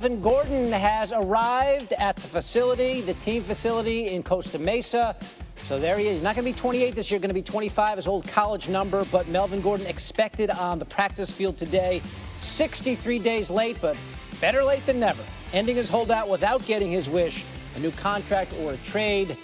Melvin Gordon has arrived at the facility, the team facility in Costa Mesa. So there he is. He's not going to be 28 this year, going to be 25, his old college number. But Melvin Gordon expected on the practice field today. 63 days late, but better late than never. Ending his holdout without getting his wish, a new contract or a trade.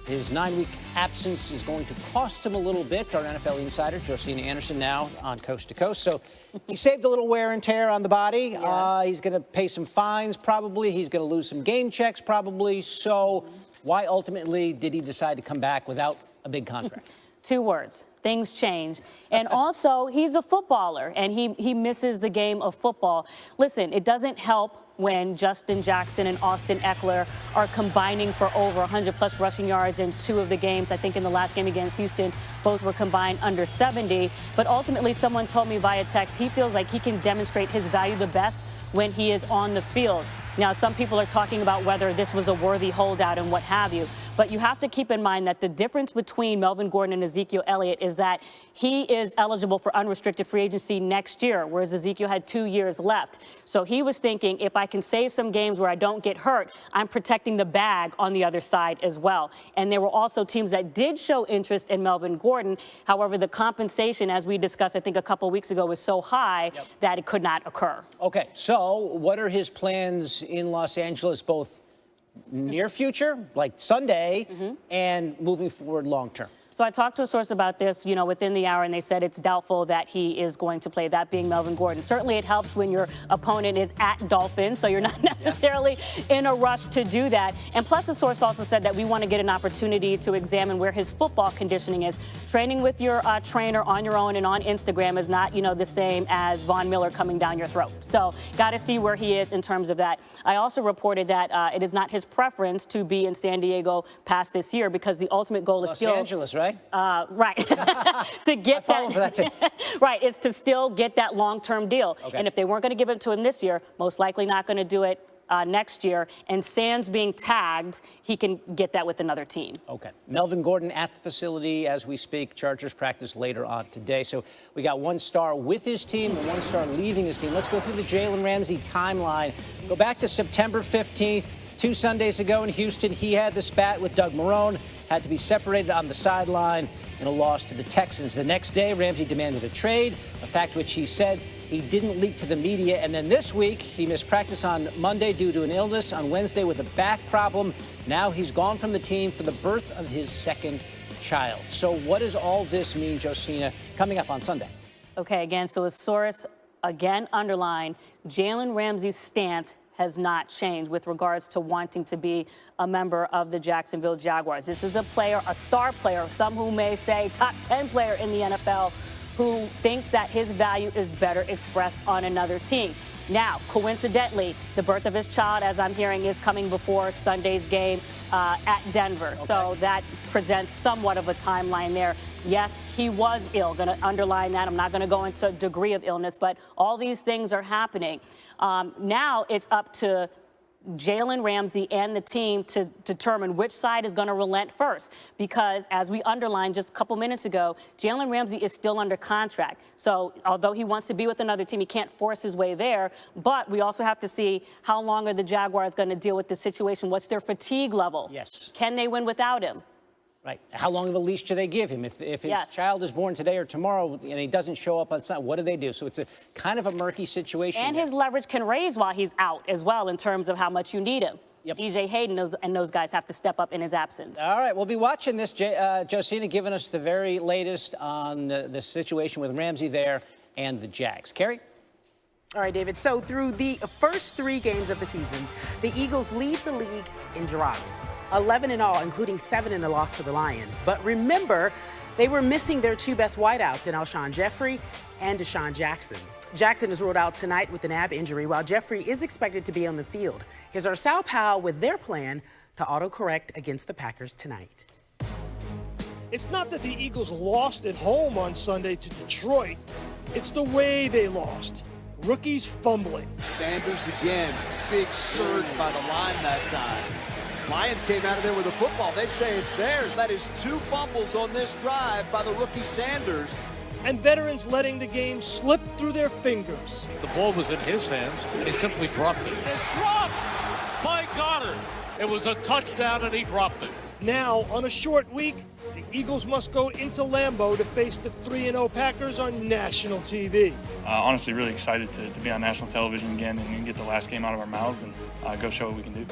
His 9-week absence is going to cost him a little bit. Our NFL insider, Josina Anderson, now on Coast to Coast. So he saved a little wear and tear on the body. Yes. He's going to pay some fines, probably. He's going to lose some game checks, probably. So why ultimately did he decide to come back without a big contract? 2 words. Things change. And also, he's a footballer, and he misses the game of football. Listen, it doesn't help when Justin Jackson and Austin Eckler are combining for over 100-plus rushing yards in 2 of the games. I think in the last game against Houston, both were combined under 70. But ultimately, someone told me via text, he feels like he can demonstrate his value the best when he is on the field. Now, some people are talking about whether this was a worthy holdout and what have you. But you have to keep in mind that the difference between Melvin Gordon and Ezekiel Elliott is that he is eligible for unrestricted free agency next year, whereas Ezekiel had 2 years left. So he was thinking, if I can save some games where I don't get hurt, I'm protecting the bag on the other side as well. And there were also teams that did show interest in Melvin Gordon. However, the compensation, as we discussed, I think a couple weeks ago, was so high that it could not occur. Okay, so what are his plans in Los Angeles, both near future, like Sunday, and moving forward long term? So I talked to a source about this, within the hour, and they said it's doubtful that he is going to play, that being Melvin Gordon. Certainly it helps when your opponent is at Dolphins, so you're not necessarily in a rush to do that. And plus, the source also said that we want to get an opportunity to examine where his football conditioning is. Training with your trainer on your own and on Instagram is not, the same as Von Miller coming down your throat. So got to see where he is in terms of that. I also reported that it is not his preference to be in San Diego past this year because the ultimate goal is Los still Angeles, right? Right. To get that, right, is to still get that long-term deal. Okay. And if they weren't going to give it to him this year, most likely not going to do it next year. And sans being tagged, he can get that with another team. Okay. Melvin Gordon at the facility as we speak. Chargers practice later on today. So we got 1 star with his team and 1 star leaving his team. Let's go through the Jalen Ramsey timeline. Go back to September 15th. 2 Sundays ago in Houston, he had the spat with Doug Marrone, had to be separated on the sideline in a loss to the Texans. The next day, Ramsey demanded a trade, a fact which he said he didn't leak to the media. And then this week, he missed practice on Monday due to an illness, on Wednesday with a back problem. Now he's gone from the team for the birth of his 2nd child. So what does all this mean, Josina, coming up on Sunday? Okay, again, so a source again underlined Jalen Ramsey's stance has not changed with regards to wanting to be a member of the Jacksonville Jaguars. This is a player, a star player, some who may say top 10 player in the NFL, who thinks that his value is better expressed on another team. Now, coincidentally, the birth of his child, as I'm hearing, is coming before Sunday's game at Denver. Okay. So that presents somewhat of a timeline there. Yes, he was ill. Going to underline that. I'm not going to go into a degree of illness, but all these things are happening. Now it's up to Jalen Ramsey and the team to determine which side is going to relent first. Because as we underlined just a couple minutes ago, Jalen Ramsey is still under contract. So although he wants to be with another team, he can't force his way there. But we also have to see how long are the Jaguars going to deal with the situation. What's their fatigue level? Yes. Can they win without him? Right. How long of a leash do they give him? If his child is born today or tomorrow and he doesn't show up on Sunday, what do they do? So it's a kind of a murky situation. And his leverage can raise while he's out as well in terms of how much you need him. Yep. DJ Hayden and those guys have to step up in his absence. All right. We'll be watching this. Josina giving us the very latest on the situation with Ramsey there and the Jags. Carrie? All right, David. So through the first 3 games of the season, the Eagles lead the league in drops. 11 in all, including 7 in a loss to the Lions. But remember, they were missing their 2 best wideouts in Alshon Jeffrey and Deshaun Jackson. Jackson is ruled out tonight with an ab injury, while Jeffrey is expected to be on the field. Here's our Sal Powell with their plan to autocorrect against the Packers tonight. It's not that the Eagles lost at home on Sunday to Detroit. It's the way they lost. Rookies fumbling. Sanders again. Big surge by the line that time. Lions came out of there with a football. They say it's theirs. That is 2 fumbles on this drive by the rookie Sanders. and veterans letting the game slip through their fingers. The ball was in his hands, and he simply dropped it. It's dropped by Goddard. It was a touchdown, and he dropped it. Now, on a short week, the Eagles must go into Lambeau to face the 3-0 Packers on national TV. Honestly, really excited to be on national television again and get the last game out of our mouths and go show what we can do.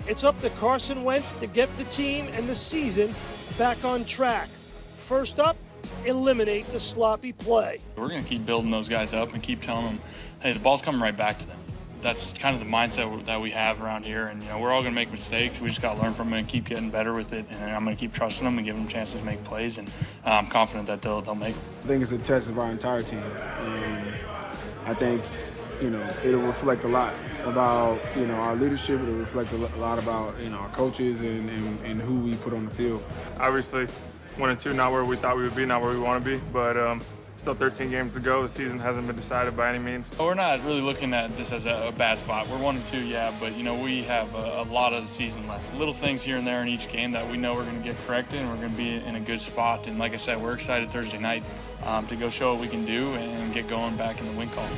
It's up to Carson Wentz to get the team and the season back on track. First up, eliminate the sloppy play. We're going to keep building those guys up and keep telling them, hey, the ball's coming right back to them. That's kind of the mindset that we have around here, and we're all going to make mistakes. We just got to learn from it and keep getting better with it. And I'm going to keep trusting them and giving them chances to make plays, and I'm confident that they'll make them. I think it's a test of our entire team. I think it'll reflect a lot about our leadership. It'll reflect a lot about our coaches and who we put on the field. Obviously, 1-2, not where we thought we would be, not where we want to be, but still 13 games to go. The season hasn't been decided by any means. We're not really looking at this as a bad spot. We're 1-2, yeah, but we have a lot of the season left. Little things here and there in each game that we know we're going to get corrected, and we're going to be in a good spot. And like I said, we're excited Thursday night to go show what we can do and get going back in the win column.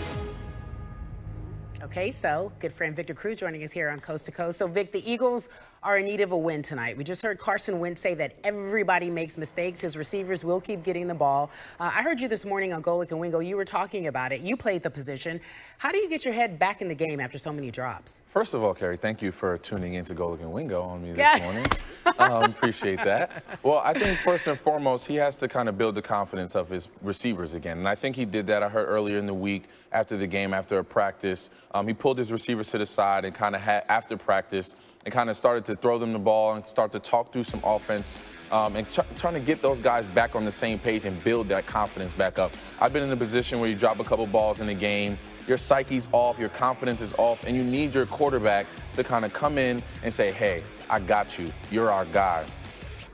Okay, so good friend Victor Cruz joining us here on Coast to Coast. So, Vic, the Eagles are in need of a win tonight. We just heard Carson Wentz say that everybody makes mistakes. His receivers will keep getting the ball. I heard you this morning on Golic and Wingo. You were talking about it. You played the position. How do you get your head back in the game after so many drops? First of all, Carrie, thank you for tuning in to Golic and Wingo on me this morning. Appreciate that. Well, I think first and foremost, he has to kind of build the confidence of his receivers again. And I think he did that. I heard earlier in the week after the game, after a practice, he pulled his receivers to the side and kind of after practice, and kind of started to throw them the ball and start to talk through some offense and trying to get those guys back on the same page and build that confidence back up. I've been in a position where you drop a couple balls in the game, your psyche's off, your confidence is off, and you need your quarterback to kind of come in and say, hey, I got you. You're our guy.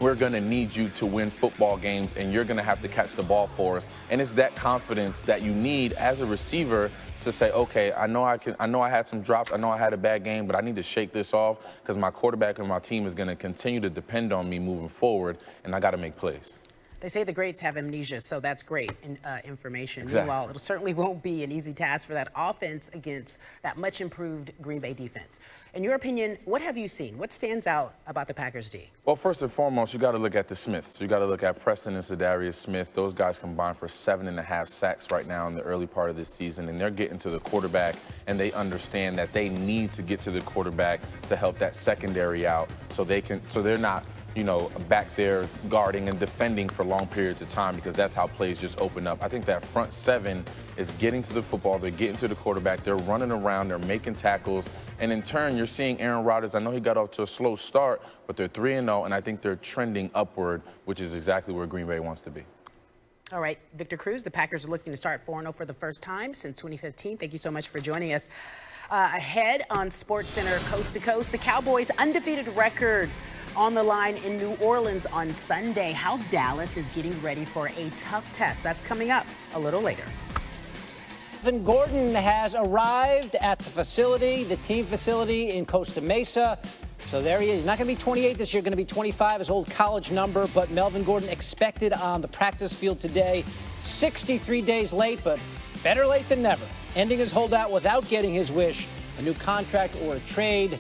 We're going to need you to win football games, and you're going to have to catch the ball for us. And it's that confidence that you need as a receiver to say, okay, I know I had some drops, I know I had a bad game, but I need to shake this off because my quarterback and my team is going to continue to depend on me moving forward, and I got to make plays. They say the greats have amnesia, so that's great information. Exactly. Meanwhile, it certainly won't be an easy task for that offense against that much improved Green Bay defense. In your opinion, what have you seen? What stands out about the Packers D? Well, first and foremost, you got to look at the Smiths. You got to look at Preston and Zadarius Smith. Those guys combined for 7.5 sacks right now in the early part of this season, and they're getting to the quarterback, and they understand that they need to get to the quarterback to help that secondary out so they're not back there guarding and defending for long periods of time, because that's how plays just open up. I think that front seven is getting to the football, they're getting to the quarterback, they're running around, they're making tackles, and in turn, you're seeing Aaron Rodgers. I know he got off to a slow start, but they're 3-0, and I think they're trending upward, which is exactly where Green Bay wants to be. All right, Victor Cruz, the Packers are looking to start 4-0 for the first time since 2015. Thank you so much for joining us. Ahead on SportsCenter Coast to Coast, the Cowboys' undefeated record on the line in New Orleans on Sunday. How Dallas is getting ready for a tough test. That's coming up a little later. Melvin Gordon has arrived at the facility, the team facility in Costa Mesa. So there he is. He's not going to be 28 this year, going to be 25, his old college number. But Melvin Gordon expected on the practice field today. 63 days late, but better late than never. Ending his holdout without getting his wish, a new contract or a trade.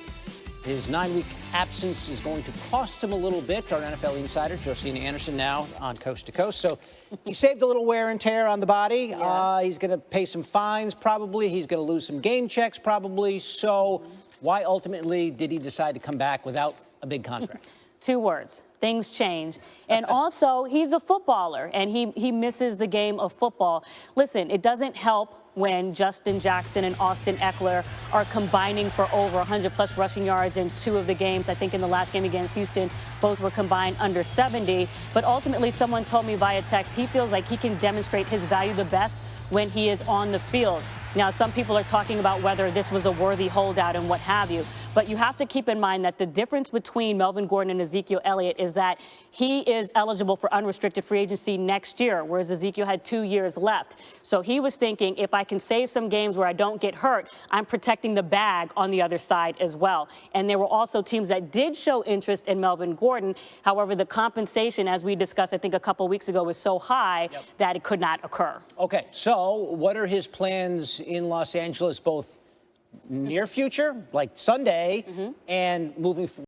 His 9-week absence is going to cost him a little bit. Our NFL insider, Josina Anderson, now on Coast to Coast. So he saved a little wear and tear on the body. Yes. He's going to pay some fines, probably. He's going to lose some game checks, probably. So why ultimately did he decide to come back without a big contract? 2 words. Things change. And also, he's a footballer, and he misses the game of football. Listen, it doesn't help when Justin Jackson and Austin Eckler are combining for over 100-plus rushing yards in 2 of the games. I think in the last game against Houston, both were combined under 70. But ultimately, someone told me via text, he feels like he can demonstrate his value the best when he is on the field. Now, some people are talking about whether this was a worthy holdout and what have you. But you have to keep in mind that the difference between Melvin Gordon and Ezekiel Elliott is that he is eligible for unrestricted free agency next year, whereas Ezekiel had 2 years left. So he was thinking, if I can save some games where I don't get hurt, I'm protecting the bag on the other side as well. And there were also teams that did show interest in Melvin Gordon. However, the compensation, as we discussed, I think a couple weeks ago, was so high that it could not occur. Okay, so what are his plans in Los Angeles, both near future, like Sunday, and moving forward?